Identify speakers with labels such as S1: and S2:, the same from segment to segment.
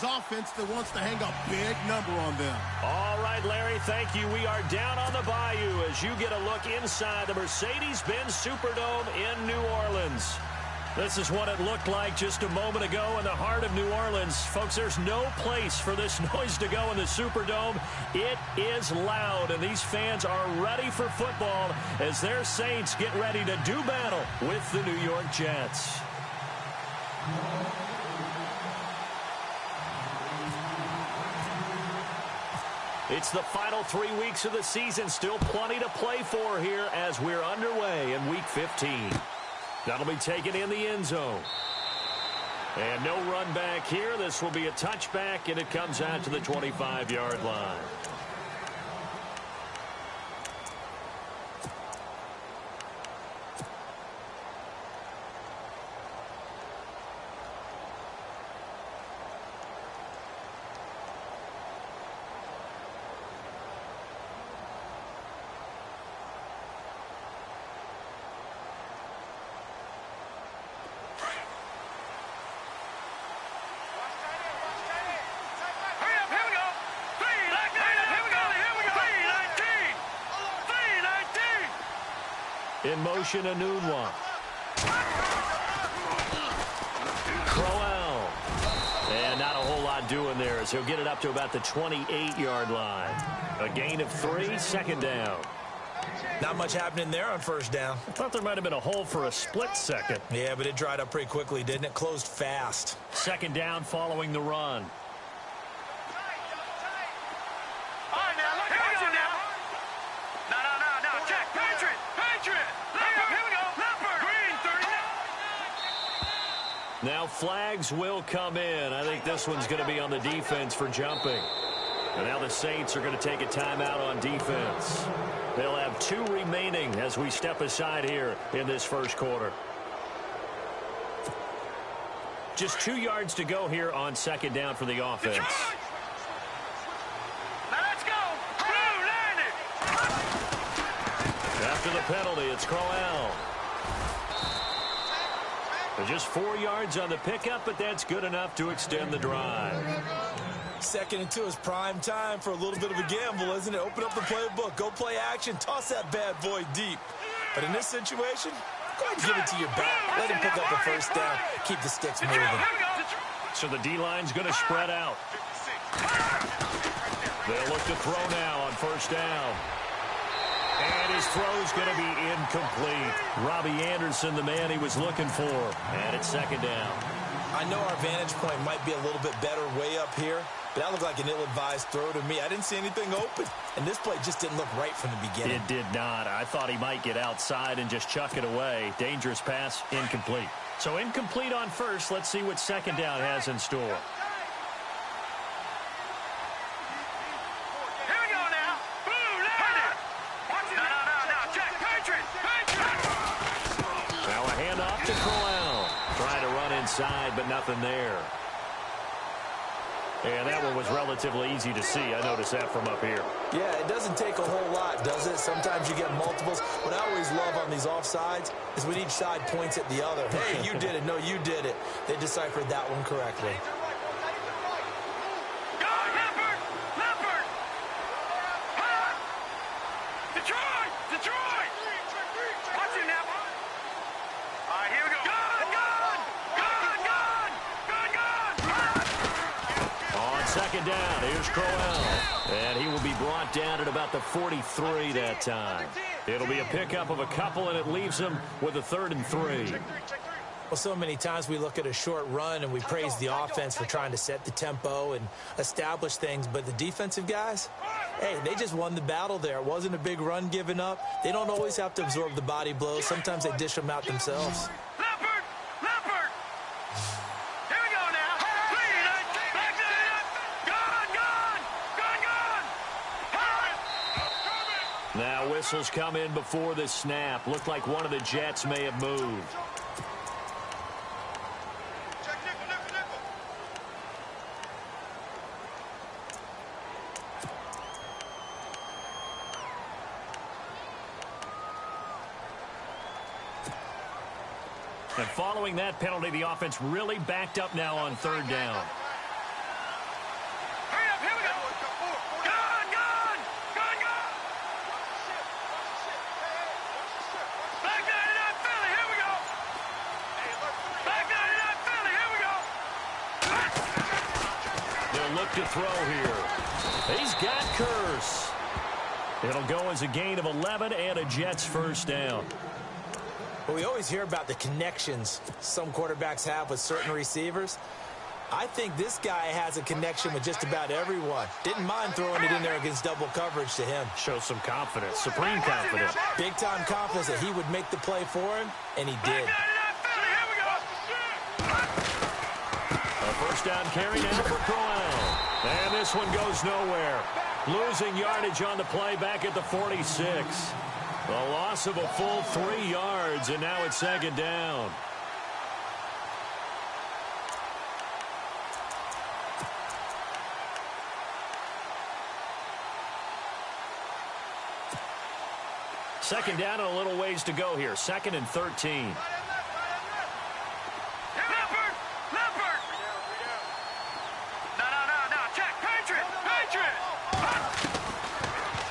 S1: Giants offense that wants to hang a big number on them.
S2: All right, Larry, thank you. We are down on the bayou as you get a look inside the Mercedes-Benz Superdome in New Orleans. This is what it looked like just a moment ago in the heart of New Orleans. Folks, there's no place for this noise to go in the Superdome. It is loud, and these fans are ready for football as their Saints get ready to do battle with the New York Jets. It's the final 3 weeks of the season. Still plenty to play for here as we're underway in Week 15. That'll be taken in the end zone. And no run back here. This will be a touchback, and it comes out to the 25-yard line. In motion, Anunwa. Crowell. And not a whole lot doing there as he'll get it up to about the 28-yard line. A gain of 3, second down.
S3: Not much happening there on first down.
S2: I thought there might have been a hole for a split second.
S3: Yeah, but it dried up pretty quickly, didn't it? Closed fast.
S2: Second down following the run. Now flags will come in. I think this one's going to be on the defense for jumping. And now the Saints are going to take a timeout on defense. They'll have 2 remaining as we step aside here in this first quarter. Just 2 yards to go here on second down for the offense.
S4: Let's go!
S2: After the penalty, it's Crowell. Just 4 yards on the pickup, but that's good enough to extend the drive.
S3: Second and 2 is prime time for a little bit of a gamble, isn't it? Open up the playbook, go play action, toss that bad boy deep. But in this situation, go ahead and give it to your back. Let him pick up the first down. Keep the sticks moving.
S2: So the D-line's going to spread out. They'll look to throw now on first down. And his throw's going to be incomplete. Robbie Anderson, the man he was looking for. And it's second down.
S3: I know our vantage point might be a little bit better way up here, but that looked like an ill-advised throw to me. I didn't see anything open, and this play just didn't look right from the beginning.
S2: It did not. I thought he might get outside and just chuck it away. Dangerous pass, incomplete. So incomplete on first. Let's see what second down has in store. Inside, but nothing there. And that one was relatively easy to see. I noticed that from up here.
S3: Yeah, it doesn't take a whole lot, does it? Sometimes you get multiples. What I always love on these offsides is when each side points at the other. Hey, you did it. No, you did it. They deciphered that one correctly.
S2: Second down, here's Crowell. And he will be brought down at about the 43 that time. It'll be a pickup of a couple, and it leaves him with a 3rd and 3.
S3: Well, so many times we look at a short run and we praise the offense for trying to set the tempo and establish things, but the defensive guys, hey, they just won the battle there. It wasn't a big run given up. They don't always have to absorb the body blows. Sometimes they dish them out themselves.
S2: Now whistles come in before the snap. Looked like one of the Jets may have moved. And following that penalty, the offense really backed up now on 3rd down. They'll look to throw here. He's got Curse. It'll go as a gain of 11 and a Jets first down.
S3: Well, we always hear about the connections some quarterbacks have with certain receivers. I think this guy has a connection with just about everyone. Didn't mind throwing it in there against double coverage to him.
S2: Shows some confidence, supreme confidence.
S3: Big-time confidence that he would make the play for him, and he did.
S2: A first down carry now for Crowell. And this one goes nowhere. Losing yardage on the play back at the 46. A loss of a full 3 yards, and now it's second down. Second down and a little ways to go here. 2nd and 13.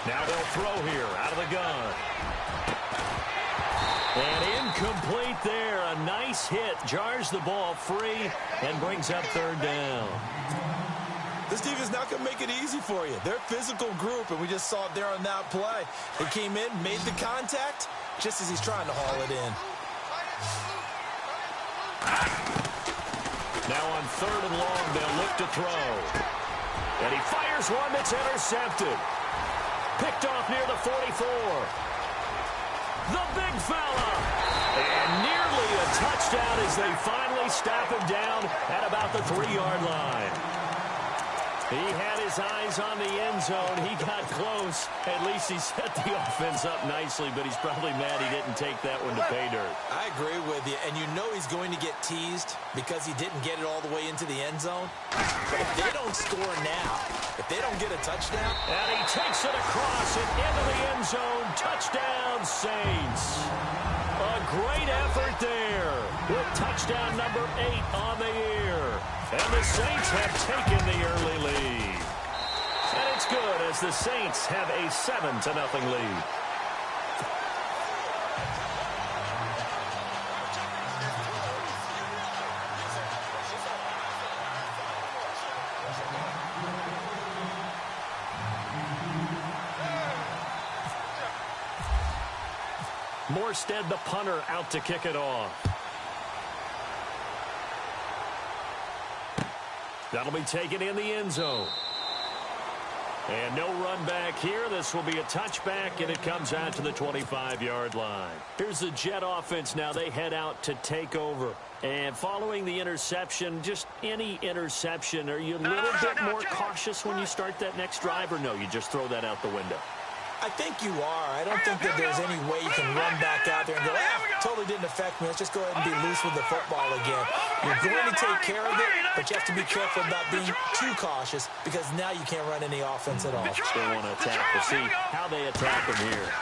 S2: Now they'll throw here out of the gun. And incomplete there. A nice hit. Jars the ball free and brings up 3rd down.
S3: This defense not going to make it easy for you. They're a physical group, and we just saw it there on that play. They came in, made the contact, just as he's trying to haul it in.
S2: Now on 3rd and long, they'll look to throw. And he fires one that's intercepted. Picked off near the 44. The big fella. And nearly a touchdown as they finally stop him down at about the 3-yard line. He had his eyes on the end zone. He got close. At least he set the offense up nicely, but he's probably mad he didn't take that one to pay dirt.
S3: I agree with you, and you know he's going to get teased because he didn't get it all the way into the end zone. But if they don't score now, if they don't get a touchdown.
S2: And he takes it across and into the end zone. Touchdown, Saints. A great effort there with touchdown number 8 on the year. And the Saints have taken the early lead. And it's good as the Saints have a 7-0 lead. Morstead, the punter, out to kick it off. That'll be taken in the end zone. And no run back here. This will be a touchback, and it comes out to the 25-yard line. Here's the Jet offense now. They head out to take over. And following the interception, just any interception, are you a little bit more cautious when you start that next drive, or no, you just throw that out the window?
S3: I think you are. I don't think that there's any way you can run back out there and go, totally didn't affect me. Let's just go ahead and be loose with the football again. You're going to take care of it, but you have to be careful about being too cautious because now you can't run any offense at all.
S2: They want to attack. We'll see how they attack him here.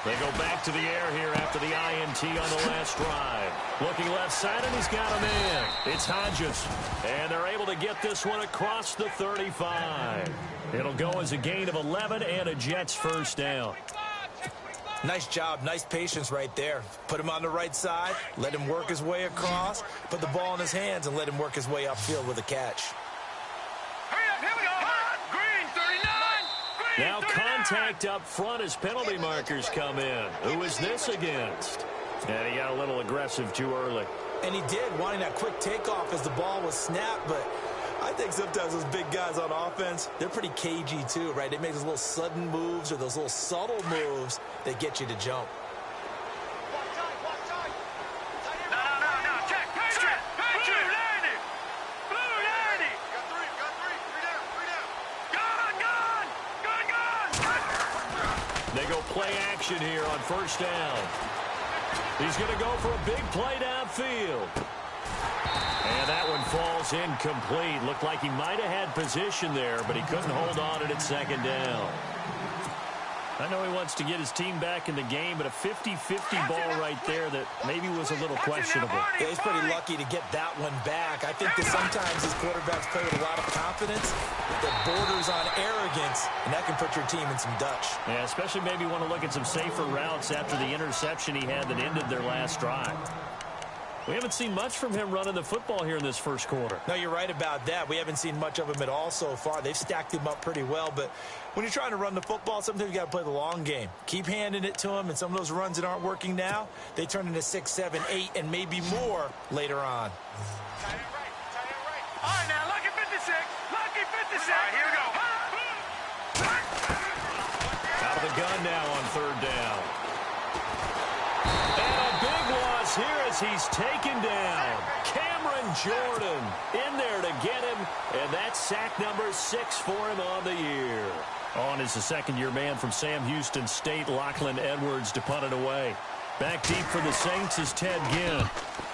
S2: They go back to the air here after the INT on the last drive. Looking left side, and he's got him in. It's Hodges. And they're able to get this one across the 35. It'll go as a gain of 11 and a Jets first down.
S3: Nice job. Nice patience right there. Put him on the right side. Let him work his way across. Put the ball in his hands and let him work his way upfield with a catch.
S2: Now contact up front as penalty markers come in. Who is this against? And he got a little aggressive too early.
S3: And he did, wanting that quick takeoff as the ball was snapped, but I think sometimes those big guys on offense, they're pretty cagey too, right? They make those little sudden moves or those little subtle moves that get you to jump.
S2: They go play action here on first down. He's going to go for a big play downfield. And that one falls incomplete. Looked like he might have had position there, but he couldn't hold on it at second down. I know he wants to get his team back in the game, but a 50-50 ball right there that maybe was a little questionable.
S3: Yeah, he's pretty lucky to get that one back. I think that sometimes these quarterbacks play with a lot of confidence that borders on arrogance, and that can put your team in some Dutch.
S2: Yeah, especially maybe want to look at some safer routes after the interception he had that ended their last drive. We haven't seen much from him running the football here in this first quarter.
S3: No, you're right about that. We haven't seen much of him at all so far. They've stacked him up pretty well, but when you're trying to run the football, sometimes you got to play the long game. Keep handing it to him, and some of those runs that aren't working now, they turn into 6, 7, 8, and maybe more later on.
S4: Tight end right. Tight end right. All right, now, lucky 56. Lucky 56. All right, here we go.
S2: Out of the gun now on third down. And a big loss here as he's taken down. Cameron Jordan in there to get him, and that's sack number 6 for him on the year. On is the second-year man from Sam Houston State, Lachlan Edwards, to punt it away. Back deep for the Saints is Ted Ginn.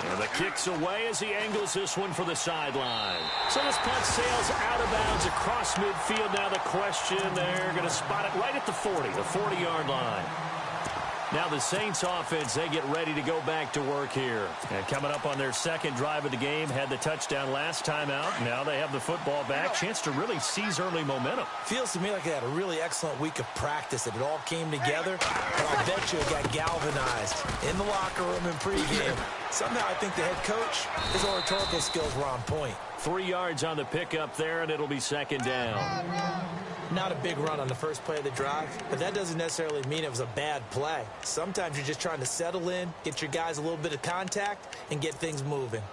S2: And the kick's away as he angles this one for the sideline. So this punt sails out of bounds across midfield. Now the question, they're going to spot it right at the 40, the 40-yard line. Now the Saints offense, they get ready to go back to work here. And coming up on their second drive of the game, had the touchdown last time out. Now they have the football back. Chance to really seize early momentum.
S3: Feels to me like they had a really excellent week of practice. It all came together, but I'll bet you it got galvanized in the locker room in pregame. Somehow I think the head coach, his oratorical skills were on point.
S2: 3 yards on the pickup there, and it'll be second down.
S3: Not a big run on the first play of the drive, but that doesn't necessarily mean it was a bad play. Sometimes you're just trying to settle in, get your guys a little bit of contact, and get things moving.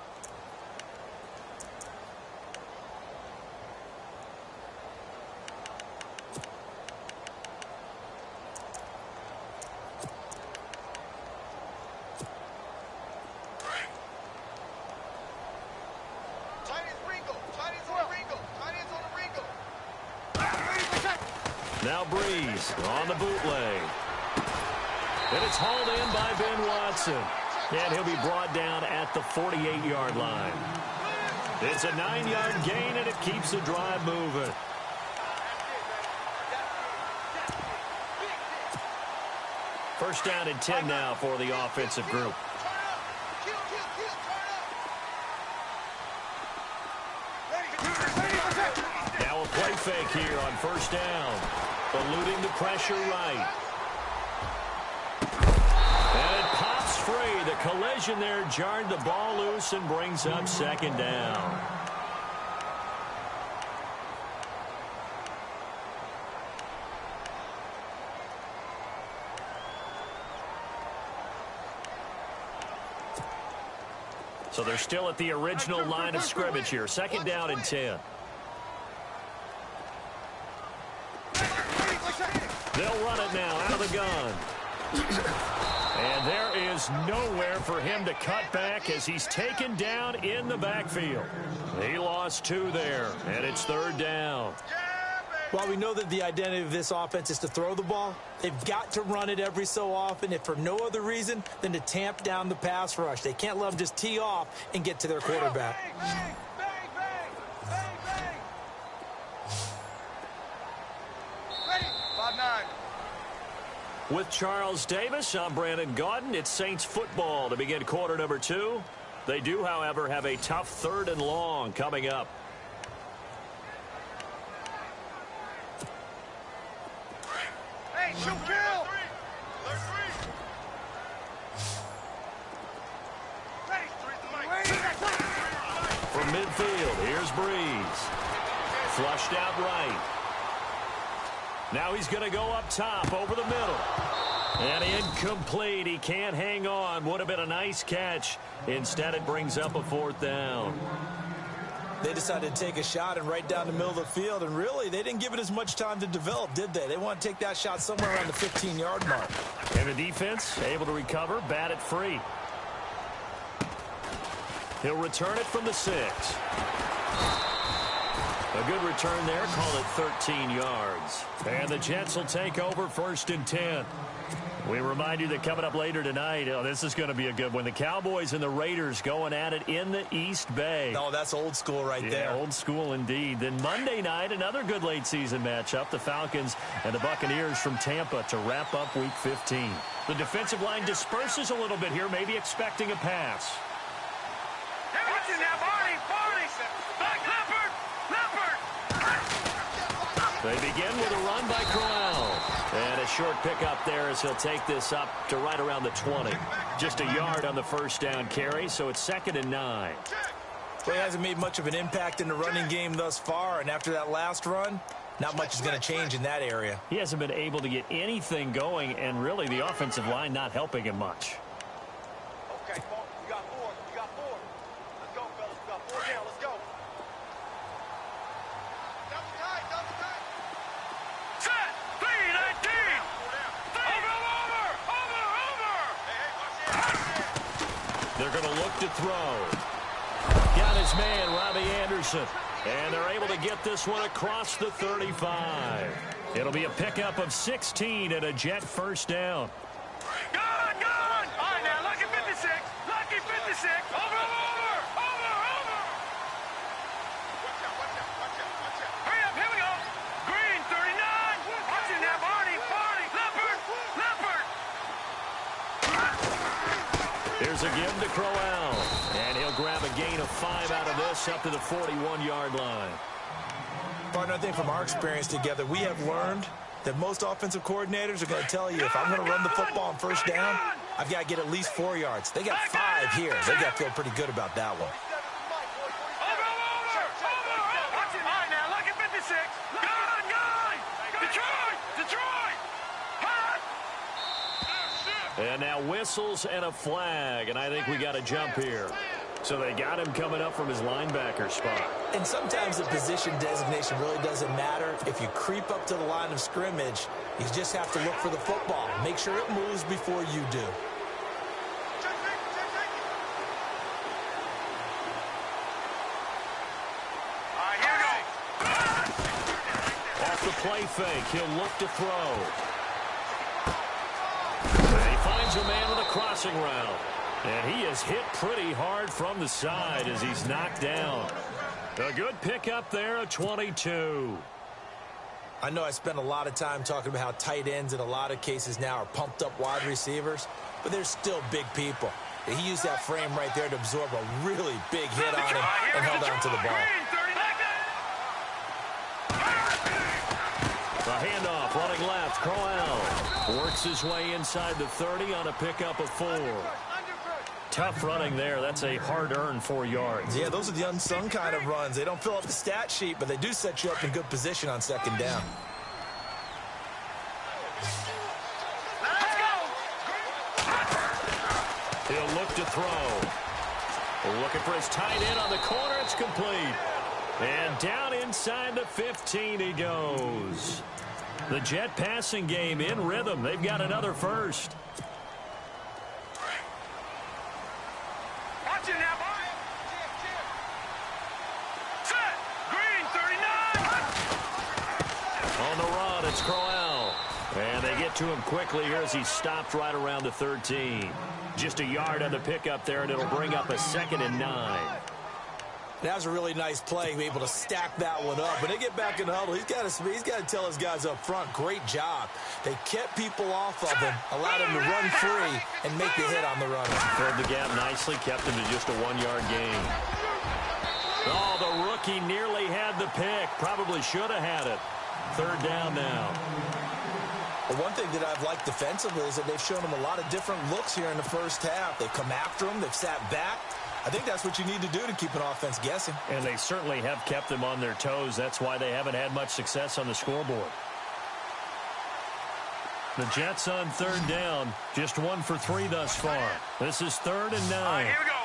S2: Now Breeze on the bootleg. And it's hauled in by Ben Watson. And he'll be brought down at the 48-yard line. It's a 9-yard gain, and it keeps the drive moving. First down and 10 now for the offensive group. Now a play fake here on first down. Eluding the pressure right. And it pops free. The collision there jarred the ball loose and brings up second down. So they're still at the original line of scrimmage here. Second down and 10. They'll run it now out of the gun. And there is nowhere for him to cut back as he's taken down in the backfield. He lost 2 there, and it's third down.
S3: While we know that the identity of this offense is to throw the ball, they've got to run it every so often, if for no other reason than to tamp down the pass rush. They can't let them just tee off and get to their quarterback.
S4: Bang, bang, bang, bang, bang. Ready, 5-9.
S2: With Charles Davis, I'm Brandon Gaudin. It's Saints football to begin quarter number 2. They do, however, have a tough third and long coming up.
S4: Hey, shoot, kill.
S2: From midfield, here's Breeze. Flushed out right. Now he's going to go up top over the middle. And incomplete. He can't hang on. Would have been a nice catch. Instead, it brings up a fourth down.
S3: They decided to take a shot and right down the middle of the field, and really, they didn't give it as much time to develop, did they? They want to take that shot somewhere around the 15-yard mark.
S2: And the defense able to recover, bat it free. He'll return it from the 6. A good return there, call it 13 yards. And the Jets will take over first and 10. We remind you that coming up later tonight, this is going to be a good one. The Cowboys and the Raiders going at it in the East Bay.
S3: Oh, that's old school right there.
S2: Old school indeed. Then Monday night, another good late season matchup. The Falcons and the Buccaneers from Tampa to wrap up Week 15. The defensive line disperses a little bit here, maybe expecting a pass.
S4: Watch it now, Barney, Barney. Back, Leopard, Leopard.
S2: They begin with a run by Crowell. And a short pickup there as he'll take this up to right around the 20. Just a yard on the first down carry, so it's 2nd and 9.
S3: Well, he hasn't made much of an impact in the running game thus far, and after that last run, not much is going to change in that area.
S2: He hasn't been able to get anything going, and really the offensive line not helping him much.
S4: Okay, you got 4. You got 4. Let's go, fellas. We got 4 down. Let's go. Double tight, double tight. Set. 3-19. Over. Hey, watch it.
S2: They're going to look to throw. Got his man, Robbie Anderson. And they're able to get this one across the 35. It'll be a pickup of 16 and a Jet first down.
S4: Gone! All right, now, lucky 56. Lucky 56. Over. Watch out. Hurry up, here we go. Green, 39. Watch it now, Barney. Leopard.
S2: Here's a give to Crowell. And he'll grab a gain of 5 out of this up to the 41-yard line.
S3: Partner, I think from our experience together, we have learned that most offensive coordinators are going to tell you, if I'm going to run the football on first down, I've got to get at least 4 yards. They got 5 here. They got to feel pretty good about that one.
S4: Over. Watch it. All right, now, lucky 56. Gone. Detroit. Hot.
S2: And now whistles and a flag, and I think we got a jump here. So they got him coming up from his linebacker spot.
S3: And sometimes the position designation really doesn't matter. If you creep up to the line of scrimmage, you just have to look for the football. Make sure it moves before you do.
S4: All right, here we go.
S2: Off the play fake, he'll look to throw. And he finds a man with a crossing route. And he is hit pretty hard from the side as he's knocked down. A good pickup there, a 22.
S3: I know I spent a lot of time talking about how tight ends in a lot of cases now are pumped up wide receivers, but they're still big people. He used that frame right there to absorb a really big hit on him and held on to the ball.
S2: The handoff, running left, Crowell works his way inside the 30 on a pickup of 4. Tough running there. That's a hard-earned 4 yards.
S3: Yeah, those are the unsung kind of runs. They don't fill up the stat sheet, but they do set you up in good position on second down.
S4: Let's go.
S2: He'll look to throw. Looking for his tight end on the corner. It's complete. And down inside the 15 he goes. The Jet passing game in rhythm. They've got another first.
S4: Watch it now, boy. Set. Green, 39.
S2: On the run, it's Crowell. And they get to him quickly here as he stopped right around the 13. Just a yard on the pickup there, and it'll bring up a 2nd and 9.
S3: That was a really nice play, able to stack that one up. When they get back in the huddle, he's got to tell his guys up front, great job. They kept people off of him, allowed him to run free, and make the hit on the runner.
S2: Filled the gap nicely, kept him to just a 1-yard gain. Oh, the rookie nearly had the pick. Probably should have had it. 3rd down now.
S3: Well, one thing that I've liked defensively is that they've shown him a lot of different looks here in the first half. They've come after him. They've sat back. I think that's what you need to do to keep an offense guessing.
S2: And they certainly have kept them on their toes. That's why they haven't had much success on the scoreboard. The Jets on 3rd down. Just 1 for 3 thus far. This is 3rd and 9.
S4: All right, here we go.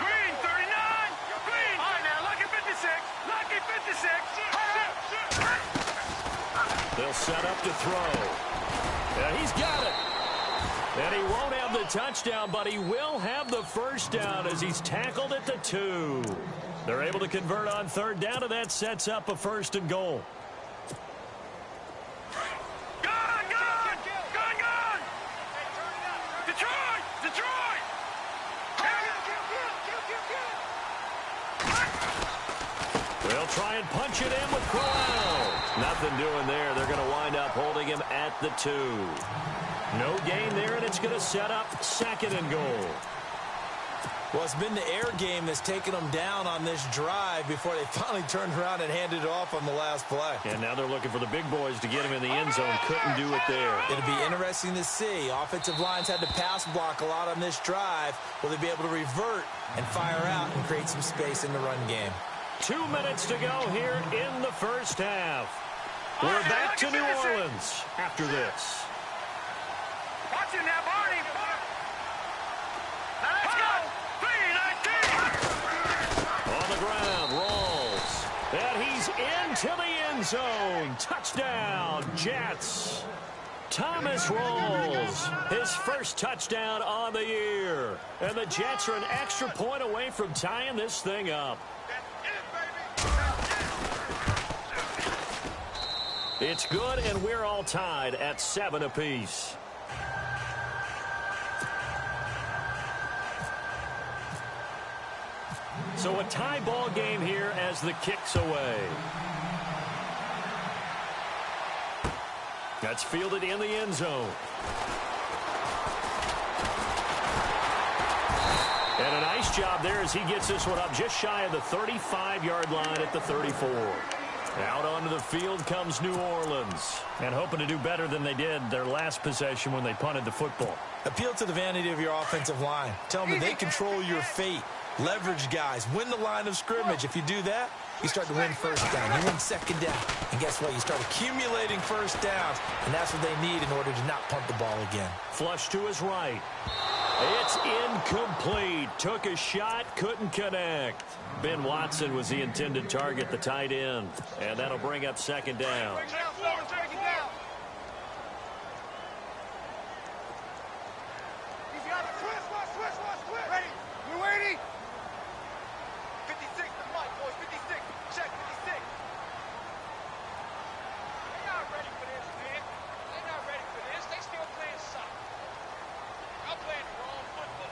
S4: Green, 39. Green. All right, now, lucky 56. Lucky 56.
S2: They'll set up to throw. And he's got it. And he won't have the touchdown, but he will have the first down as he's tackled at the 2. They're able to convert on 3rd down, and that sets up a 1st and goal.
S4: Gone. Detroit.
S2: They'll try and punch it in with Crowell. Nothing doing there. They're going to wind up holding him at the 2. No gain there, and it's going to set up 2nd and goal.
S3: Well, it's been the air game that's taken them down on this drive before they finally turned around and handed it off on the last play.
S2: And now they're looking for the big boys to get him in the end zone. Couldn't do it there.
S3: It'll be interesting to see. Offensive lines had to pass block a lot on this drive. Will they be able to revert and fire out and create some space in the run game?
S2: 2 minutes to go here in the first half. We're back to New Orleans after this.
S4: Watch it now, Barney. Now let's go. 3-19.
S2: On the ground, rolls. And he's into the end zone. Touchdown, Jets. Thomas rolls. His first touchdown on the year. And the Jets are an extra point away from tying this thing up. It's good, and we're all tied at 7 apiece. So a tie ball game here as the kick's away. That's fielded in the end zone. And a nice job there as he gets this one up just shy of the 35-yard line at the 34. Out onto the field comes New Orleans. And hoping to do better than they did their last possession when they punted the football.
S3: Appeal to the vanity of your offensive line. Tell them that they control your fate. Leverage guys. Win the line of scrimmage. If you do that, you start to win first down. You win second down. And guess what? You start accumulating first downs. And that's what they need in order to not punt the ball again.
S2: Flush to his right. It's incomplete. Took a shot, couldn't connect. Ben Watson was the intended target, the tight end. And that'll bring up second down.
S4: Break it down, break it down. He's got it. Switch. Ready. We're waiting. 56, the mic, boys. 56. Check 56. They're not ready for this, man. They're not ready for this. They still playing soccer. I'm playing the wrong football.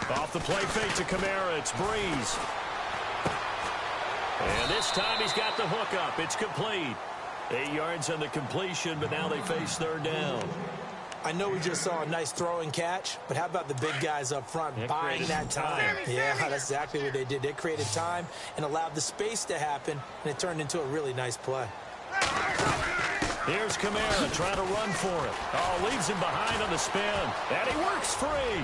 S2: Off the play fake to Kamara. It's Breeze. And this time he's got the hook up. It's complete. 8 yards on the completion, but now they face third down.
S3: I know we just saw a nice throw and catch, but how about the big guys up front buying that time? Yeah, that's exactly what they did. They created time and allowed the space to happen, and it turned into a really nice play.
S2: Here's Kamara trying to run for it. Oh, leaves him behind on the spin. And he works free.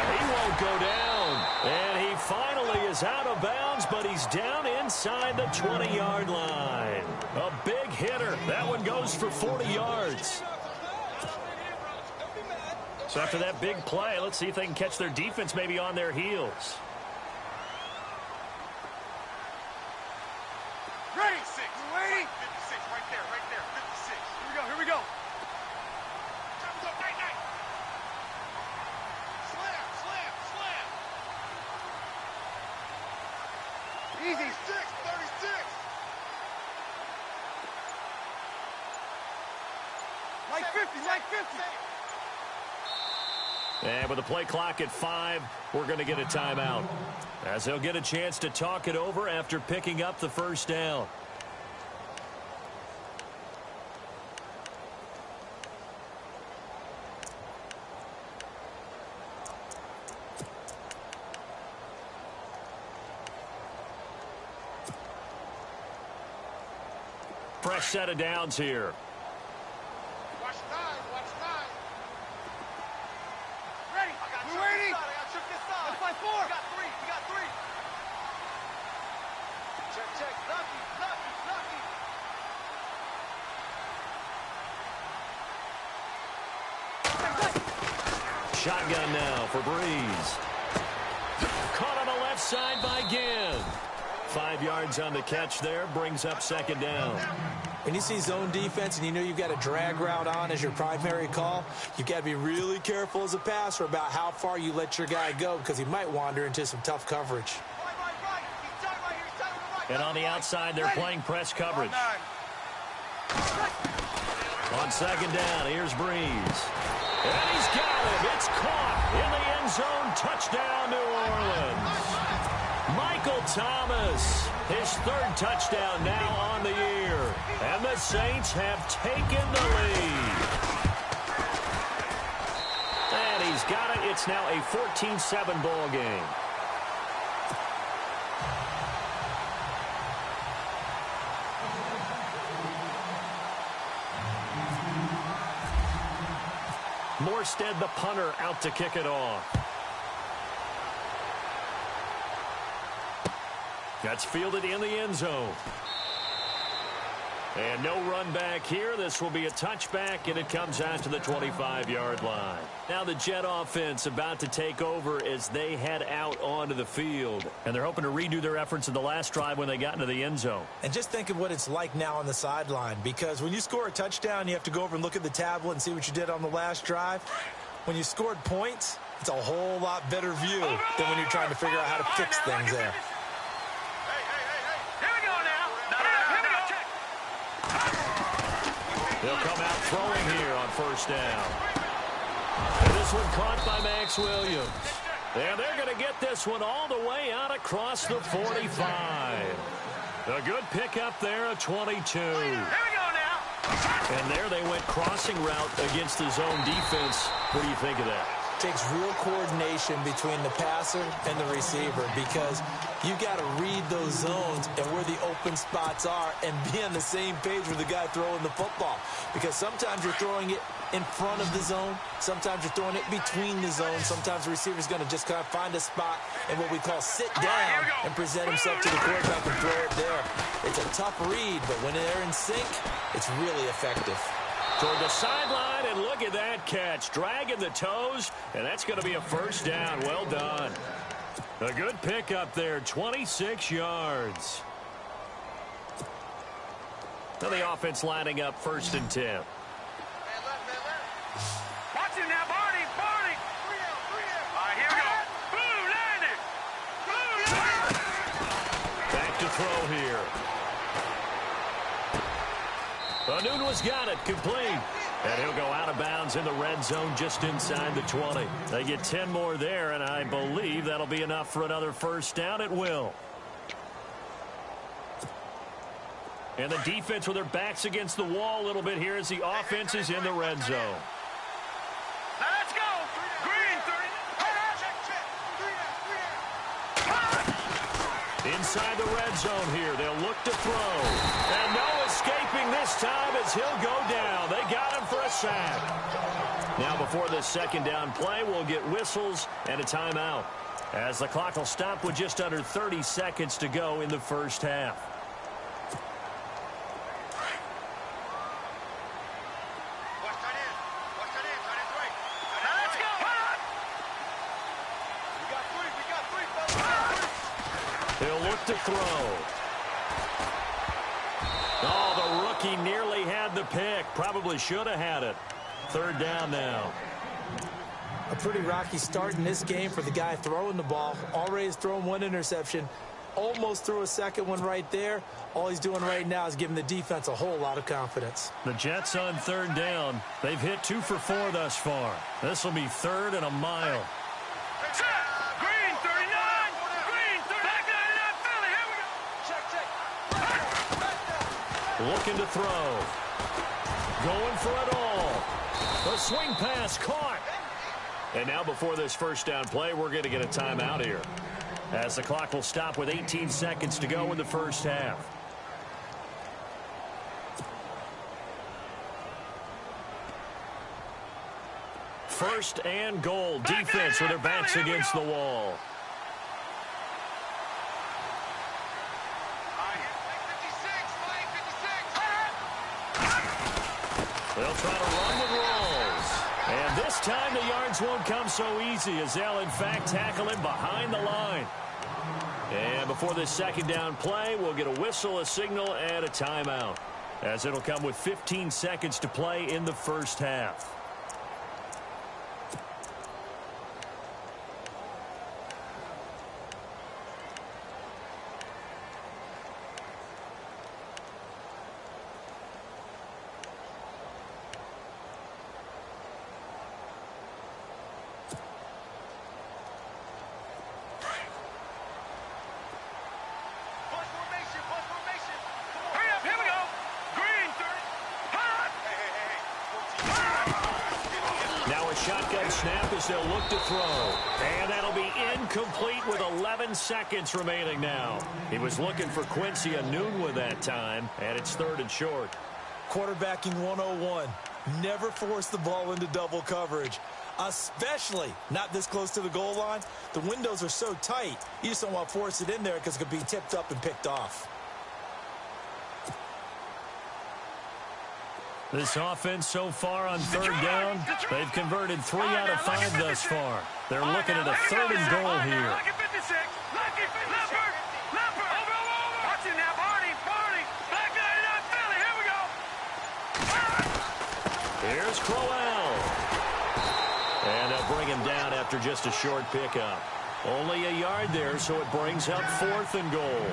S2: And he won't go down. And he finally is out of bounds, but he's down inside the 20-yard line. A big hitter. That one goes for 40 yards. So after that big play, let's see if they can catch their defense maybe on their heels.
S4: Ready. 6. We're waiting. 56, right there. 56. Here we go. Time up, night. Slam. Easy. 36. Like 50.
S2: And with the play clock at 5, we're going to get a timeout, as they'll get a chance to talk it over after picking up the first down. Fresh set of downs here.
S4: Watch time. Ready. We're waiting. I got trick this side. Let's play 4. We got 3. Check. Lucky.
S2: Shotgun now for Breeze. Caught on the left side by Ginn. 5 yards on the catch there, brings up second down.
S3: When you see zone defense and you know you've got a drag route on as your primary call, you've got to be really careful as a passer about how far you let your guy go, because he might wander into some tough coverage.
S2: And on the outside, they're playing press coverage. On second down, here's Breeze. And he's got him. It's caught in the end zone. Touchdown, New Orleans. Michael Thomas, his third touchdown now on the year. And the Saints have taken the lead. got it. It's now a 14-7 ball game. Morstead, the punter, out to kick it off. That's fielded in the end zone. And no run back here. This will be a touchback, and it comes out to the 25-yard line. Now the Jet offense about to take over as they head out onto the field. And they're hoping to redo their efforts in the last drive when they got into the end zone.
S3: And just think of what it's like now on the sideline, because when you score a touchdown, you have to go over and look at the tablet and see what you did on the last drive. When you scored points, it's a whole lot better view than when you're trying to figure out how to fix things there.
S2: They'll come out throwing here on first down. And this one caught by Max Williams. And they're going to get this one all the way out across the 45. A good pickup there, a 22.
S4: Here we go now.
S2: And there they went crossing route against the zone defense. What do you think of that?
S3: Takes real coordination between the passer and the receiver, because you got to read those zones and where the open spots are and be on the same page with the guy throwing the football. Because sometimes you're throwing it in front of the zone. Sometimes you're throwing it between the zones. Sometimes the receiver's going to just kind of find a spot and what we call sit down and present himself to the quarterback and throw it there. It's a tough read, but when they're in sync, it's really effective.
S2: Toward the sideline, and look at that catch. Dragging the toes, and that's going to be a first down. Well done. A good pickup there, 26 yards. Now the offense lining up 1st and 10.
S4: Man left. Watch him now, Barney. 3 out. All right, here we go. Boom, landed.
S2: Back to throw here. Anunua's got it, complete. And he'll go out of bounds in the red zone just inside the 20. They get 10 more there, and I believe that'll be enough for another first down. It will. And the defense with their backs against the wall a little bit here as the offense is in the red zone.
S4: Now let's go. Green, 3 down.
S2: Inside the red zone here. They'll look to throw. And no escaping this time as he'll go down. They got him for a sack. Now before this second down play, we'll get whistles and a timeout, as the clock will stop with just under 30 seconds to go in the first half.
S4: Watch tight end. Tight end's right. Now let's go. We got three, fellas.
S2: He'll look to throw. Oh, the rookie nearly had the pick. Probably should have had it. 3rd down now.
S3: A pretty rocky start in this game for the guy throwing the ball. Already has thrown 1 interception. Almost threw a second one right there. All he's doing right now is giving the defense a whole lot of confidence.
S2: The Jets on 3rd down. They've hit 2 for 4 thus far. This will be 3rd and a mile.
S4: Green, 39. Green, 39. Back 99, Philly. Here we go. Check.
S2: Looking to throw. Going for it all. The swing pass caught. And now before this first down play, we're going to get a timeout here, as the clock will stop with 18 seconds to go in the first half. First and goal. Defense with their backs against the wall. They'll try to run with rolls. And this time the yards won't come so easy, as they'll in fact tackle him behind the line. And before this second down play, we'll get a whistle, a signal, and a timeout, as it'll come with 15 seconds to play in the first half. shotgun snap as they'll look to throw. And that'll be incomplete with 11 seconds remaining now. He was looking for Quincy Enunwa that time, and it's 3rd and short.
S3: Quarterbacking 101. Never force the ball into double coverage, especially not this close to the goal line. The windows are so tight, you just don't want to force it in there because it could be tipped up and picked off.
S2: This offense so far on 3rd down, they've converted 3 out of 5 thus far. They're looking at a 3rd and goal here.
S4: Lucky 56. Lucky 56. Leopard. Over. Watch it now, Barney. Back 99 Philly. Here we go.
S2: Here's Crowell. And they'll bring him down after just a short pickup. Only a yard there, so it brings up 4th and goal.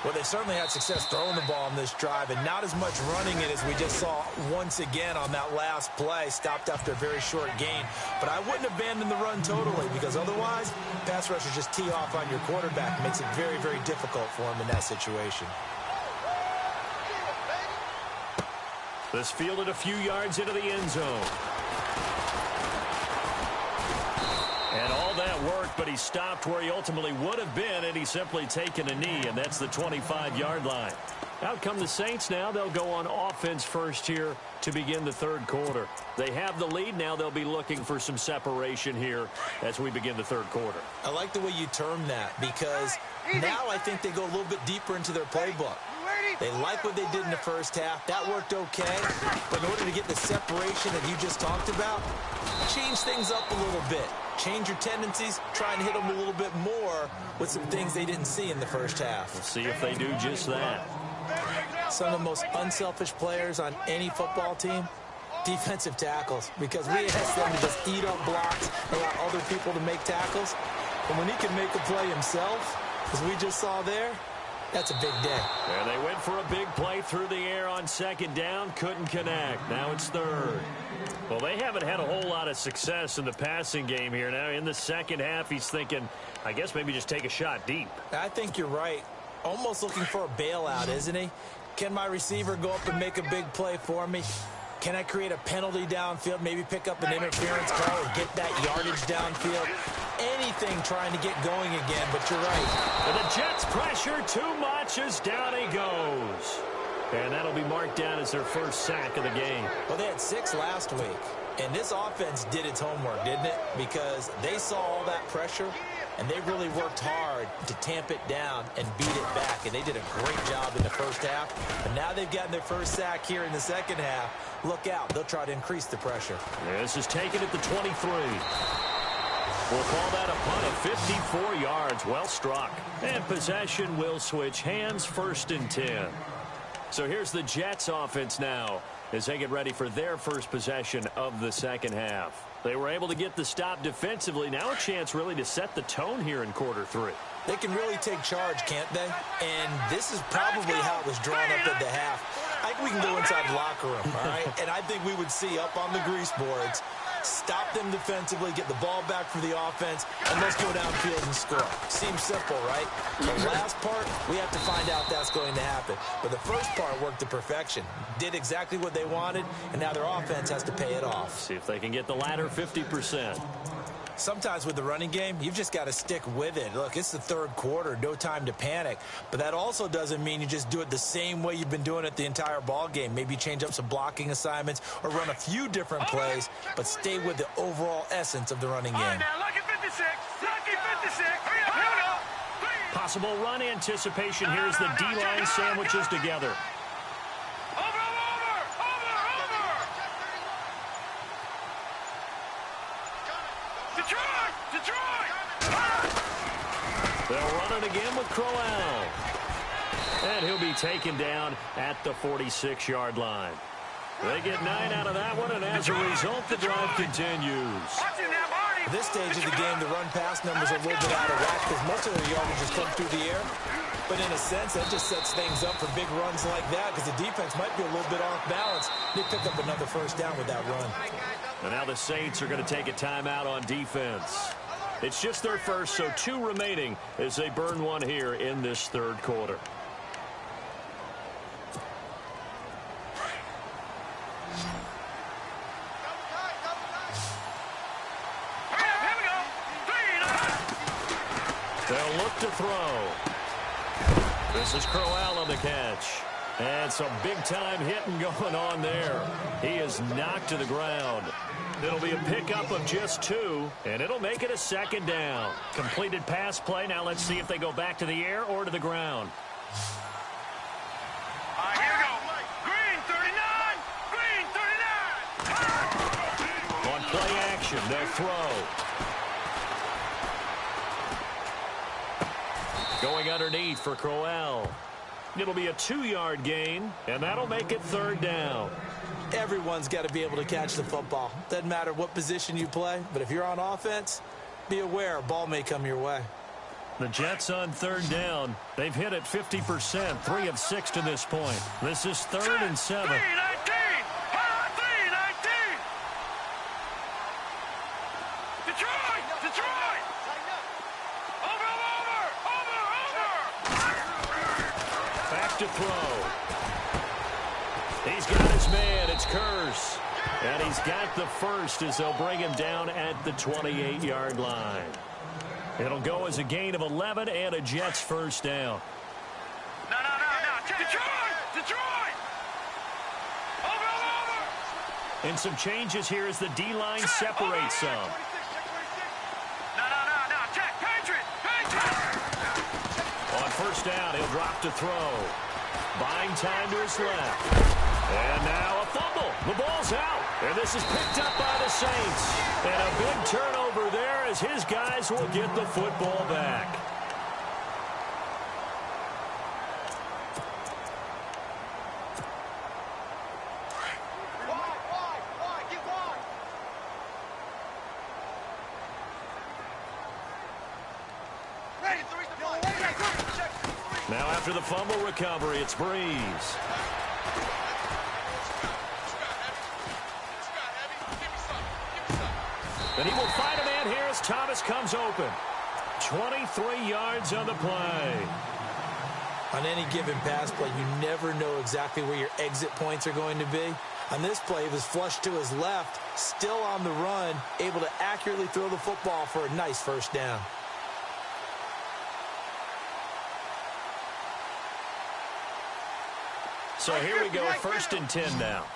S3: Well, they certainly had success throwing the ball in this drive, and not as much running it as we just saw once again on that last play. Stopped after a very short gain. But I wouldn't abandon the run totally, because otherwise, pass rushers just tee off on your quarterback. It makes it very, very difficult for him in that situation.
S2: This fielded a few yards into the end zone. And all that worked, but he stopped where he ultimately would have been, and he's simply taken a knee, and that's the 25-yard line. Out come the Saints now. They'll go on offense first here to begin the 3rd quarter. They have the lead. Now they'll be looking for some separation here as we begin the 3rd quarter.
S3: I like the way you term that, because now I think they go a little bit deeper into their playbook. They like what they did in the first half. That worked okay. But in order to get the separation that you just talked about, change things up a little bit. Change your tendencies. Try and hit them a little bit more with some things they didn't see in the first half.
S2: We'll see if they do just that.
S3: Some of the most unselfish players on any football team, defensive tackles, because we ask them to just eat up blocks and allow other people to make tackles. And when he can make a play himself, as we just saw there, that's a big day.
S2: And they went for a big play through the air on 2nd down. Couldn't connect. Now it's 3rd. Well, they haven't had a whole lot of success in the passing game here. Now in the second half, he's thinking, I guess maybe just take a shot deep.
S3: I think you're right. Almost looking for a bailout, isn't he? Can my receiver go up and make a big play for me? Can I create a penalty downfield, maybe pick up an interference call or get that yardage downfield? Anything trying to get going again, but you're right.
S2: And the Jets pressure too much as down he goes. And that'll be marked down as their first sack of the game.
S3: Well, they had 6 last week, and this offense did its homework, didn't it? Because they saw all that pressure, and they really worked hard to tamp it down and beat it back, and they did a great job in the first half. But now they've gotten their first sack here in the second half. Look out. They'll try to increase the pressure.
S2: This is taken at the 23. We'll call that a punt of 54 yards. Well struck. And possession will switch hands, 1st and 10. So here's the Jets offense now as they get ready for their first possession of the second half. They were able to get the stop defensively. Now a chance really to set the tone here in quarter 3.
S3: They can really take charge, can't they? And this is probably how it was drawn up at the half. I think we can go inside the locker room, all right? And I think we would see up on the grease boards, stop them defensively, get the ball back for the offense, and let's go downfield and score. Seems simple, right? The last part, we have to find out that's going to happen. But the first part worked to perfection. Did exactly what they wanted, and now their offense has to pay it off.
S2: See if they can get the latter 50%.
S3: Sometimes with the running game, you've just got to stick with it. Look, it's the 3rd quarter, no time to panic. But that also doesn't mean you just do it the same way you've been doing it the entire ball game. Maybe change up some blocking assignments or run a few different plays, but stay with the overall essence of the running game.
S4: All right, now, lucky 56. Lucky 56. Here we go.
S2: Possible run anticipation here as the D-line sandwiches together. They'll run it again with Crowell. And he'll be taken down at the 46-yard line. They get 9 out of that one, and as a result, the drive continues.
S3: At this stage of the game, the run-pass numbers are a little bit out of whack because most of their yardage has come through the air. But in a sense, that just sets things up for big runs like that because the defense might be a little bit off balance. They pick up another first down with that run.
S2: And now the Saints are going to take a timeout on defense. It's just their first, so 2 remaining as they burn one here in this 3rd quarter. to throw. This is Crowell on the catch. And some big-time hitting going on there. He is knocked to the ground. It'll be a pickup of just 2, and it'll make it a 2nd down. Completed pass play. Now let's see if they go back to the air or to the ground.
S4: Here we go. Green 39. Green 39.
S2: On play action, they'll throw. Going underneath for Crowell. It'll be a 2-yard gain, and that'll make it 3rd down.
S3: Everyone's got to be able to catch the football. Doesn't matter what position you play, but if you're on offense, be aware a ball may come your way.
S2: The Jets on 3rd down. They've hit it 50%, 3 of 6 to this point. This is 3rd and 7.
S4: 3-19. 3-19. Detroit. Detroit. Over.
S2: Back to throw. He's got his man. It's Curse. And he's got the first as they'll bring him down at the 28-yard line. It'll go as a gain of 11 and a Jets 1st down.
S4: No. Detroit. Over.
S2: And some changes here as the D-line separates some.
S4: No. Check. Patriot.
S2: On 1st down, he'll drop to throw. Buying time to his left. And now a fumble. The ball's out. And this is picked up by the Saints. And a big turnover there as his guys will get the football back.
S4: Wide. Get wide. Ready.
S2: Now after the fumble recovery, it's Breeze. And he will find a man here as Thomas comes open. 23 yards on the play.
S3: On any given pass play, you never know exactly where your exit points are going to be. On this play, he was flushed to his left, still on the run, able to accurately throw the football for a nice 1st down.
S2: So here we go, 1st and 10 now.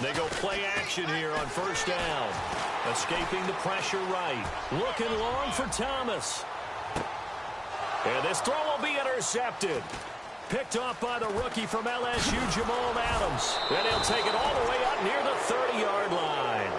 S2: They go play action here on 1st down. Escaping the pressure right. Looking long for Thomas. And this throw will be intercepted. Picked off by the rookie from LSU, Jamal Adams. And he'll take it all the way up near the 30-yard line.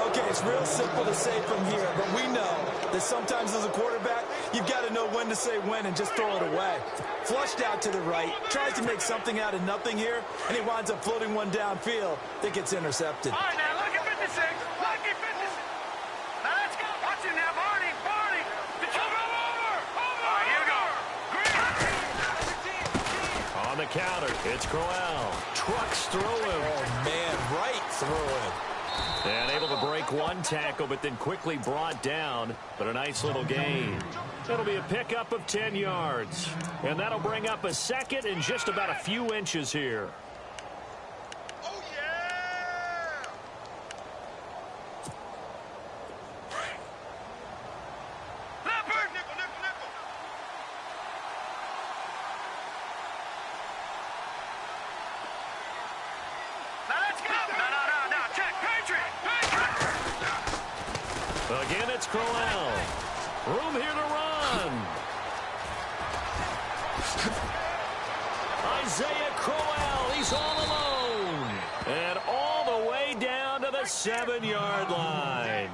S3: Okay, it's real simple to say from here, but we know that sometimes as a quarterback, you've got to know when to say when and just throw it away. Flushed out to the right, tries to make something out of nothing here, and he winds up floating one downfield that gets intercepted.
S4: All right, now look at 56. Look at 56. Now let's go. Watch it now, Barney. Over. All right, here we go. Green.
S2: On the counter, it's Crowell. Trucks through him.
S3: Oh, man, right through him.
S2: And able to break one tackle, but then quickly brought down. But a nice little gain. It'll be a pickup of 10 yards. And that'll bring up a 2nd and just about a few inches here.
S4: Oh, yeah. Leopard. Nickel. Now let's go. No. Check. Patriot.
S2: Again, it's Crowell. Room here to run. Isaiah Crowell, he's all alone. And all the way down to the 7-yard line.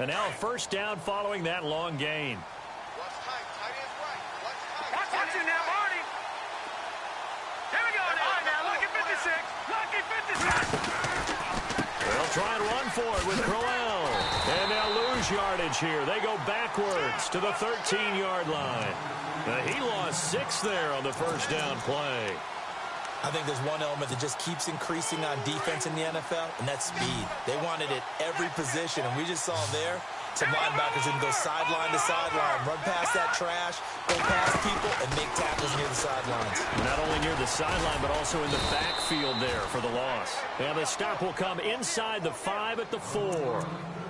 S2: And now a 1st down following that long gain.
S4: Watch tight. Tight ends right. Watch it now, Barney. Here we go now. All right, now look at 56. Look at 56.
S2: They'll try and run for it with Crowell. And they'll lose yardage here. They go backwards to the 13-yard line. He lost 6 there on the first down play.
S3: I think there's one element that just keeps increasing on defense in the NFL, and that's speed. They want it at every position, and we just saw there some linebackers who can go sideline to sideline, run past that trash, go past people, and make tackles near the sidelines.
S2: Not only near the sideline, but also in the backfield there for the loss. And the stop will come inside the 5 at the 4.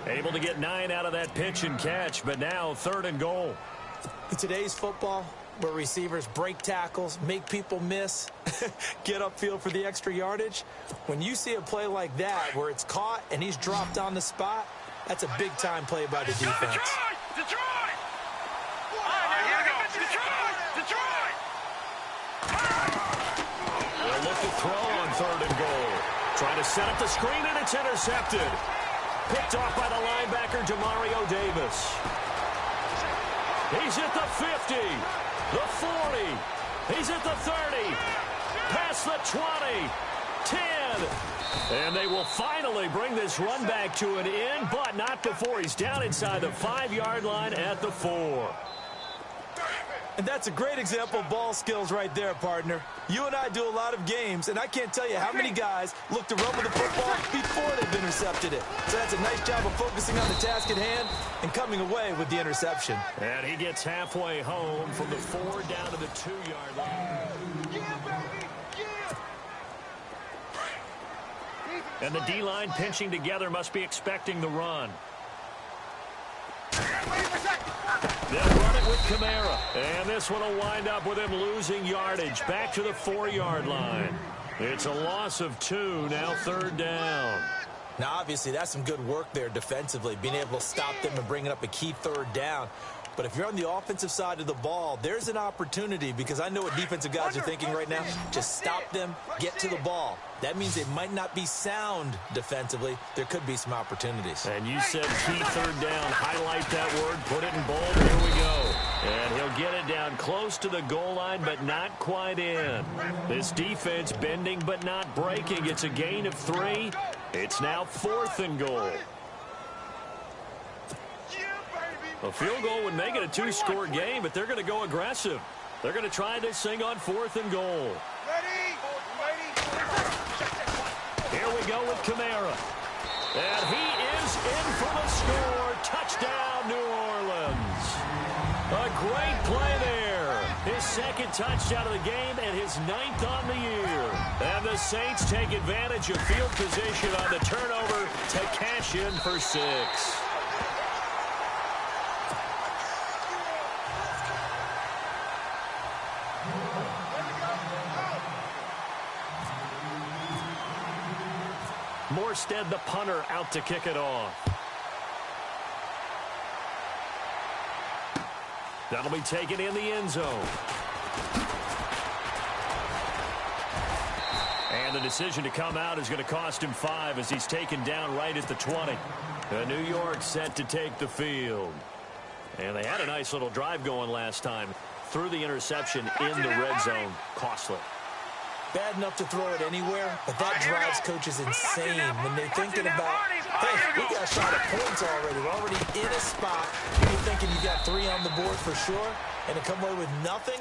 S2: Able to get 9 out of that pitch and catch, but now 3rd and goal.
S3: In today's football, where receivers break tackles, make people miss, get upfield for the extra yardage, when you see a play like that where it's caught and he's dropped on the spot, that's a big-time play by the defense.
S4: Detroit! Here we go. Detroit!
S2: They'll look to throw on 3rd and goal. Trying to set up the screen, and it's intercepted. Picked off by the linebacker, Demario Davis. He's at the 50, the 40. He's at the 30, past the 20, 10. And they will finally bring this run back to an end, but not before he's down inside the 5-yard line at the 4.
S3: And that's a great example of ball skills right there, partner. You and I do a lot of games, and I can't tell you how many guys look to run with the football before they've intercepted it. So that's a nice job of focusing on the task at hand and coming away with the interception.
S2: And he gets halfway home from the 4 down to the 2-yard line. And the D-line pinching together must be expecting the run. They'll run it with Kamara. And this one will wind up with him losing yardage back to the 4-yard line. It's a loss of 2, now 3rd down.
S3: Now, obviously, that's some good work there defensively, being able to stop them and bringing up a key 3rd down. But if you're on the offensive side of the ball, there's an opportunity, because I know what defensive guys are thinking right now. Just stop them, get to the ball. That means it might not be sound defensively. There could be some opportunities.
S2: And you said key 3rd down. Highlight that word, put it in bold. Here we go. And he'll get it down close to the goal line, but not quite in. This defense bending but not breaking. It's a gain of 3. It's now 4th and goal. A field goal would make it a 2-score game, but they're going to go aggressive. They're going to try this thing on 4th and goal. Here we go with Kamara. And he is in for the score. Touchdown, New Orleans. A great play there. His 2nd touchdown of the game and his 9th on the year. And the Saints take advantage of field position on the turnover to cash in for 6. Morstead, the punter, out to kick it off. That'll be taken in the end zone. And the decision to come out is going to cost him 5 as he's taken down right at the 20. New York set to take the field. And they had a nice little drive going last time. Threw the interception in the red zone. Costly.
S3: Bad enough to throw it anywhere, but that drives coaches insane when they're thinking about, hey, we got a shot at points already. We're already in a spot. You're thinking you got 3 on the board for sure, and to come away with nothing,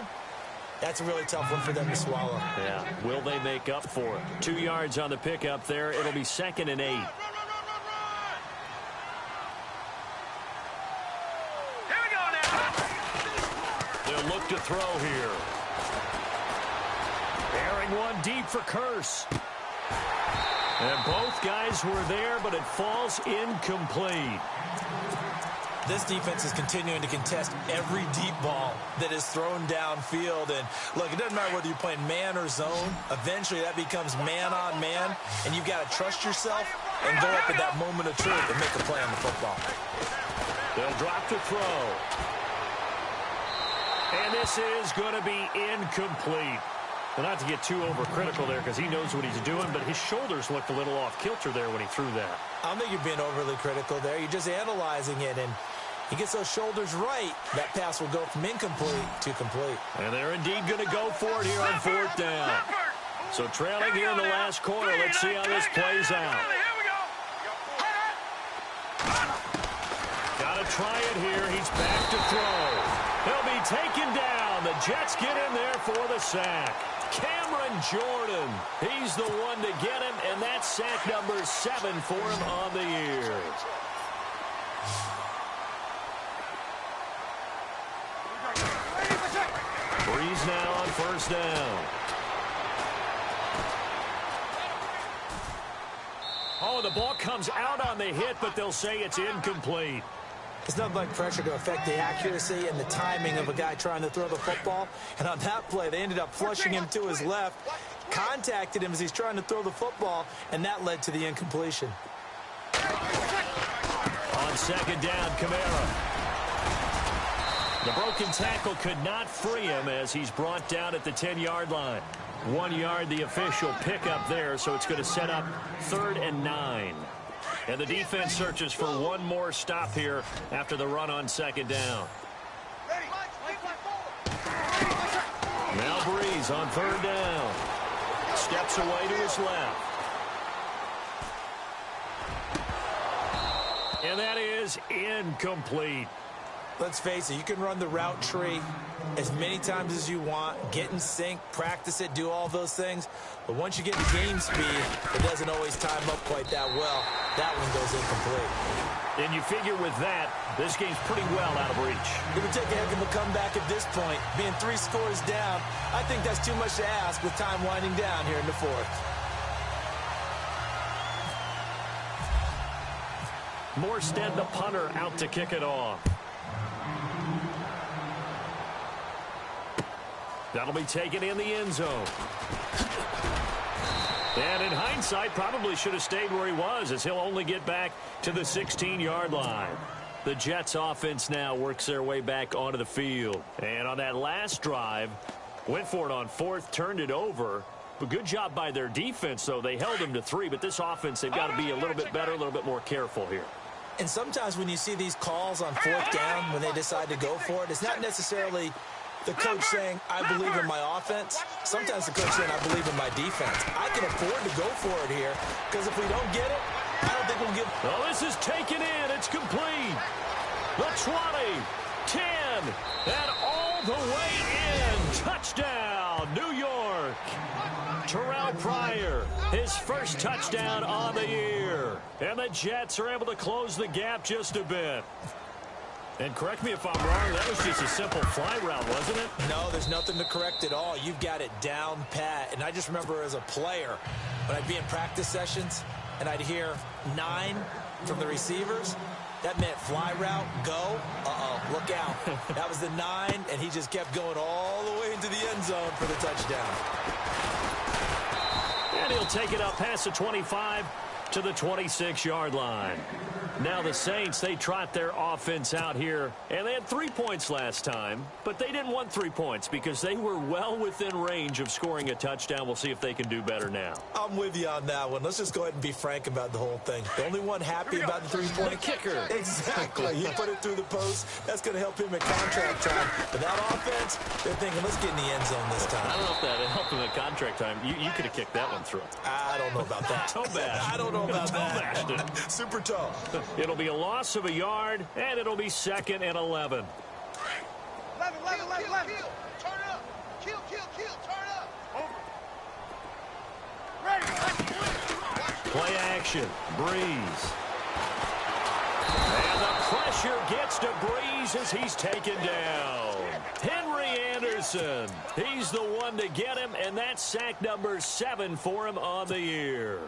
S3: that's a really tough one for them to swallow.
S2: Yeah, will they make up for it? 2 yards on the pickup there. It'll be 2nd and 8.
S4: Here we go now.
S2: They'll look to throw here. Airing one deep for Curse. And both guys were there, but it falls incomplete.
S3: This defense is continuing to contest every deep ball that is thrown downfield. And, look, it doesn't matter whether you're playing man or zone. Eventually, that becomes man on man, and you've got to trust yourself and go up at that moment of truth and make a play on the football.
S2: They'll drop to throw. And this is going to be incomplete. Well, not to get too overcritical there because he knows what he's doing, but his shoulders looked a little off kilter there when he threw that.
S3: I don't think you're being overly critical there. You're just analyzing it, and he gets those shoulders right. That pass will go from incomplete to complete.
S2: And they're indeed going to go for it here on 4th down. So trailing here in the last quarter. Let's see how this plays out. Got try it here. He's back to throw. He'll be taken down. The Jets get in there for the sack. Cameron Jordan, he's the one to get him, and that's sack number 7 for him on the year. Breeze now on first down. Oh, the ball comes out on the hit, but they'll say it's incomplete.
S3: It's nothing like pressure to affect the accuracy and the timing of a guy trying to throw the football. And on that play, they ended up flushing him to his left, contacted him as he's trying to throw the football, and that led to the incompletion.
S2: On second down, Kamara. The broken tackle could not free him as he's brought down at the 10-yard line. 1 yard, the official pickup there, so it's going to set up 3rd and 9. And the defense searches for one more stop here after the run on second down. Now Breeze on 3rd down. Steps away to his left. And that is incomplete.
S3: Let's face it, you can run the route tree as many times as you want, get in sync, practice it, do all those things. But once you get to game speed, it doesn't always time up quite that well. That one goes incomplete.
S2: And you figure with that, this game's pretty well out of reach.
S3: It would take a heck of a comeback at this point. Being 3 scores down, I think that's too much to ask with time winding down here in the 4th.
S2: Morstead, the punter, out to kick it off. That'll be taken in the end zone. And in hindsight, probably should have stayed where he was, as he'll only get back to the 16-yard line. The Jets offense now works their way back onto the field. And on that last drive, went for it on 4th, turned it over. But good job by their defense, though. They held him to 3, but this offense, they've got to be a little bit better, a little bit more careful here.
S3: And sometimes when you see these calls on 4th down, when they decide to go for it, it's not necessarily the coach saying, I believe in my offense. Sometimes the coach saying, I believe in my defense. I can afford to go for it here, because if we don't get it, I don't think we'll get it.
S2: Well, this is taken in. It's complete. The 20, 10, and all the way in. Touchdown, New York. Terrell Pryor, his first touchdown on the year. And the Jets are able to close the gap just a bit. And correct me if I'm wrong, that was just a simple fly route, wasn't it?
S3: No, there's nothing to correct at all. You've got it down pat. And I just remember as a player, when I'd be in practice sessions and I'd hear 9 from the receivers, that meant fly route, go, look out. That was the 9, and he just kept going all the way into the end zone for the touchdown.
S2: And he'll take it up past the 25 to the 26-yard line. Now the Saints, they trot their offense out here, and they had 3 points last time, but they didn't want 3 points because they were well within range of scoring a touchdown. We'll see if they can do better now.
S3: I'm with you on that one. Let's just go ahead and be frank about the whole thing. The only one happy about the 3-point
S2: kicker.
S3: Exactly. He put it through the post. That's going to help him at contract time. But that offense, they're thinking, let's get in the end zone this time.
S2: I don't know if that helped him at contract time. You could have kicked that one through.
S3: I don't know about that.
S2: Toe bash.
S3: I don't know about
S2: that.
S3: Super toe.
S2: It'll be a loss of a yard, and it'll be 2nd and 11.
S4: 11. Turn it up. Kill. Turn it up. Ready.
S2: Play action. Breeze. And the pressure gets to Breeze as he's taken down. Henry Anderson. He's the one to get him, and that's sack number 7 for him on the year.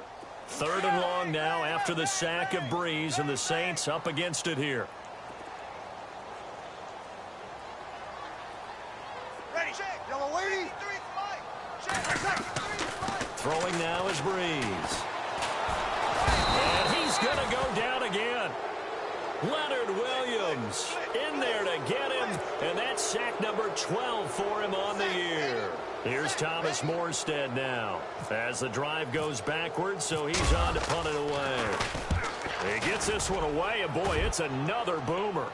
S2: 3rd and long now after the sack of Breeze, and the Saints up against it here.
S4: Ready. Yellow lady.
S2: Throwing now is Breeze. And he's going to go down again. Leonard Williams in there to get him, and that's sack number 12 for him on the year. Here's Thomas Morstead now as the drive goes backwards, so he's on to punt it away. He gets this one away, and boy, it's another boomer.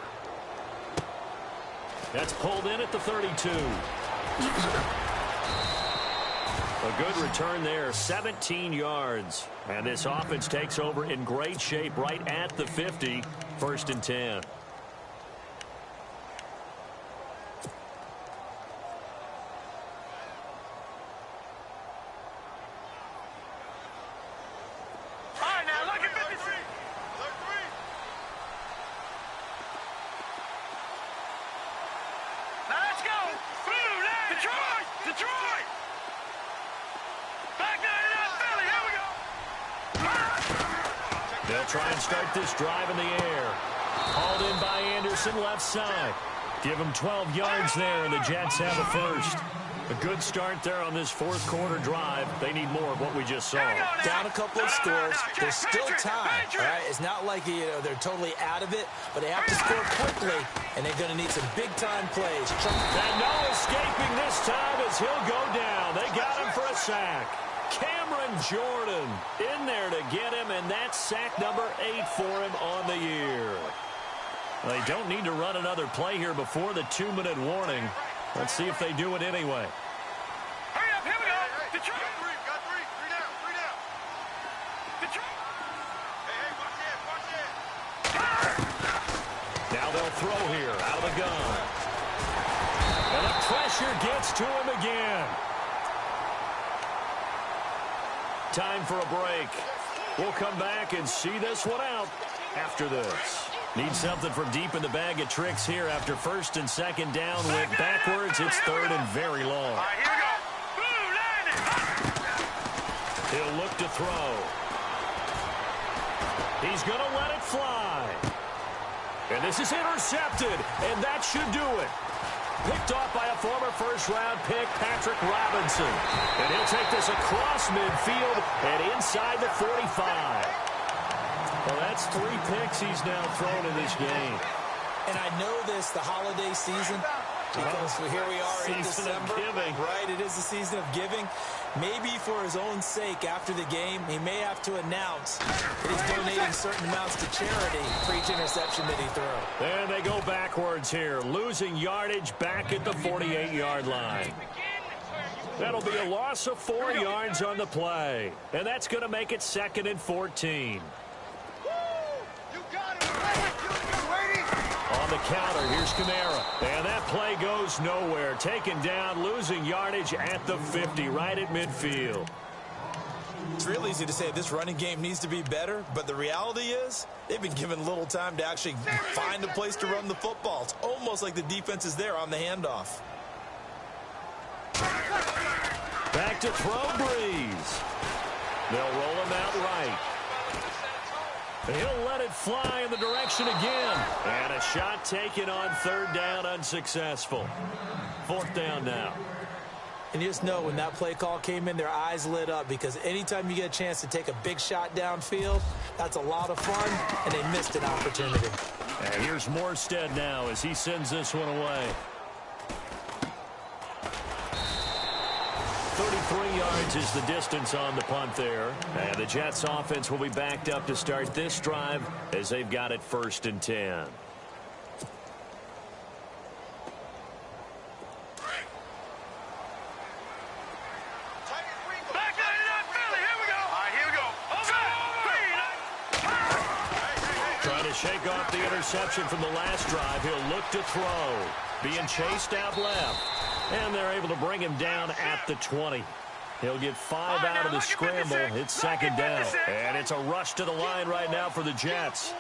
S2: That's pulled in at the 32. A good return there, 17 yards. And this offense takes over in great shape right at the 50, 1st and 10. try and start this drive in the air. Hauled in by Anderson, left side. Give him 12 yards there, and the Jets have a first. A good start there on this fourth quarter drive. They need more of what we just saw.
S3: Down a couple of scores. There's still time, all right? It's not like they're totally out of it, but they have to score quickly, and they're going to need some big-time plays.
S2: And no escaping this time as he'll go down. They got him for a sack. Cameron Jordan in there to get him, and that's sack number 8 for him on the year. They don't need to run another play here before the 2-minute warning. Let's see if they do it anyway.
S4: Hurry up, here we go. Detroit. Got three. Three down. Detroit. Hey, watch that.
S2: Now they'll throw here out of the gun. And the pressure gets to him again. Time for a break. We'll come back and see this one out after this. Need something from deep in the bag of tricks here after first and second down went backwards. It's third and very long.
S4: All right, here we go. Blue line.
S2: He'll look to throw. He's going to let it fly. And this is intercepted, and that should do it. Picked off by a former first-round pick, Patrick Robinson. And he'll take this across midfield and inside the 45. Well, that's 3 picks he's now thrown in this game.
S3: And I know this, the holiday season, because here we are in December. Right, it is the season of giving. Maybe for his own sake, after the game, he may have to announce that he's donating certain amounts to charity for each interception that he throws.
S2: And they go backwards here, losing yardage back at the 48-yard line. That'll be a loss of 4 yards on the play. And that's going to make it 2nd and 14. On the counter, here's Kamara. And that play goes nowhere. Taken down, losing yardage at the 50, right at midfield.
S3: It's real easy to say this running game needs to be better, but the reality is they've been given little time to actually find a place to run the football. It's almost like the defense is there on the handoff.
S2: Back to throw, Breeze. They'll roll him out right. He'll let it fly in the direction again. And a shot taken on 3rd down, unsuccessful. 4th down now.
S3: And you just know when that play call came in, their eyes lit up, because anytime you get a chance to take a big shot downfield, that's a lot of fun, and they missed an opportunity.
S2: And here's Morstead now as he sends this one away. 33 yards is the distance on the punt there. And the Jets offense will be backed up to start this drive as they've got it 1st and 10. Trying to shake off the interception from the last drive. He'll look to throw. Being chased out left. And they're able to bring him down at the 20. He'll get 5 out of the scramble. It's 2nd down. And it's a rush to the line right now for the Jets.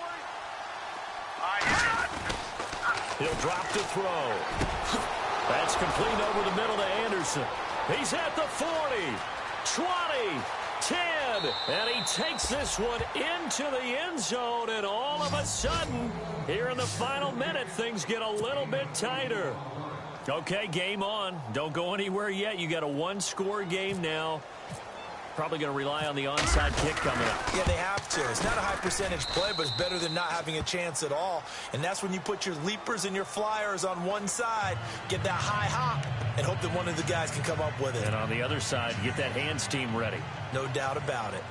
S2: He'll drop to throw. That's complete over the middle to Anderson. He's at the 40, 20, 10. And he takes this one into the end zone. And all of a sudden, here in the final minute, things get a little bit tighter. Okay, game on. Don't go anywhere yet. You got a 1-score game now. Probably going to rely on the onside kick coming up.
S3: Yeah, they have to. It's not a high percentage play, but it's better than not having a chance at all. And that's when you put your leapers and your flyers on one side, get that high hop, and hope that one of the guys can come up with it.
S2: And on the other side, get that hands team ready.
S3: No doubt about it.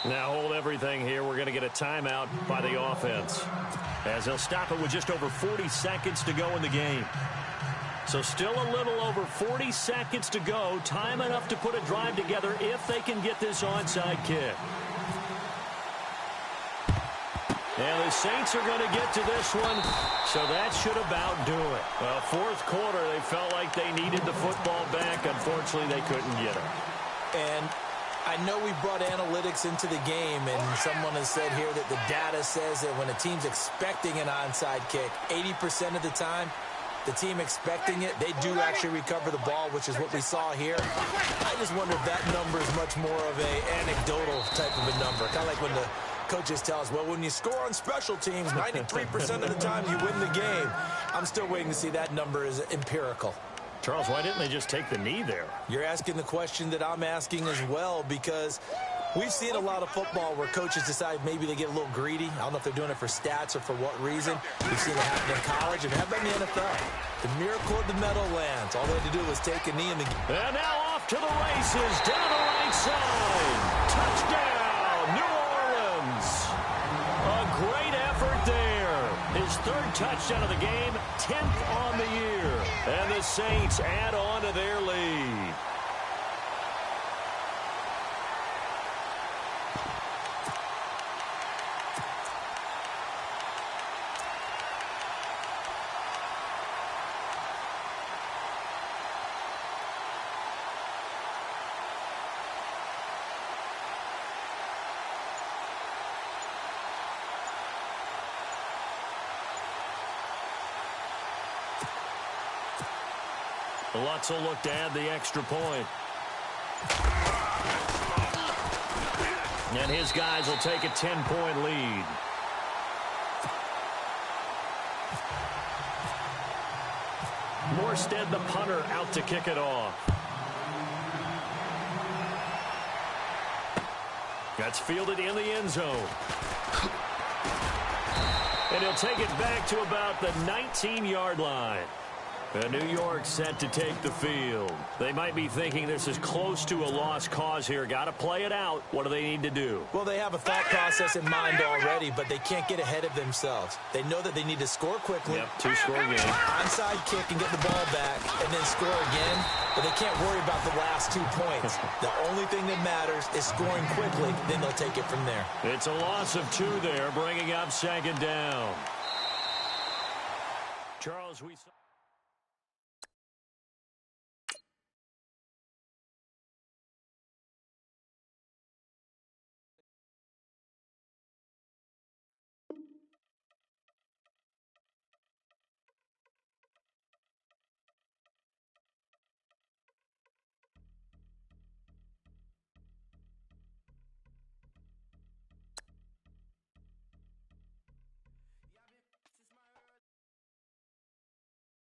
S2: Now hold everything here. We're going to get a timeout by the offense, as they'll stop it with just over 40 seconds to go in the game. So still a little over 40 seconds to go. Time enough to put a drive together if they can get this onside kick. And the Saints are going to get to this one, so that should about do it. Well, 4th quarter, they felt like they needed the football back. Unfortunately, they couldn't get it.
S3: And I know we brought analytics into the game, and someone has said here that the data says that when a team's expecting an onside kick, 80% of the time, the team expecting it, they do actually recover the ball, which is what we saw here. I just wonder if that number is much more of a anecdotal type of a number. Kind of like when the coaches tell us, well, when you score on special teams, 93% of the time you win the game. I'm still waiting to see that number is empirical.
S2: Charles, why didn't they just take the knee there?
S3: You're asking the question that I'm asking as well, because we've seen a lot of football where coaches decide maybe they get a little greedy. I don't know if they're doing it for stats or for what reason. We've seen it happen in college, and how about in the NFL? The miracle of the Meadowlands. All they had to do was take a knee in the game.
S2: And now off to the races, down the right side. Touchdown, New Orleans. A great effort there. His third touchdown of the game, 10th on the year. And the Saints add on to their lead. Lutz will look to add the extra point. And his guys will take a 10-point lead. Morstead, the punter, out to kick it off. That's fielded in the end zone. And he'll take it back to about the 19-yard line. And New York set to take the field. They might be thinking this is close to a lost cause here. Got to play it out. What do they need to do?
S3: Well, they have a thought process in mind already, but they can't get ahead of themselves. They know that they need to score quickly.
S2: Yep, two-score game.
S3: Onside kick and get the ball back, and then score again. But they can't worry about the last 2 points. The only thing that matters is scoring quickly. Then they'll take it from there.
S2: It's a loss of 2 there, bringing up second down. Charles, we saw...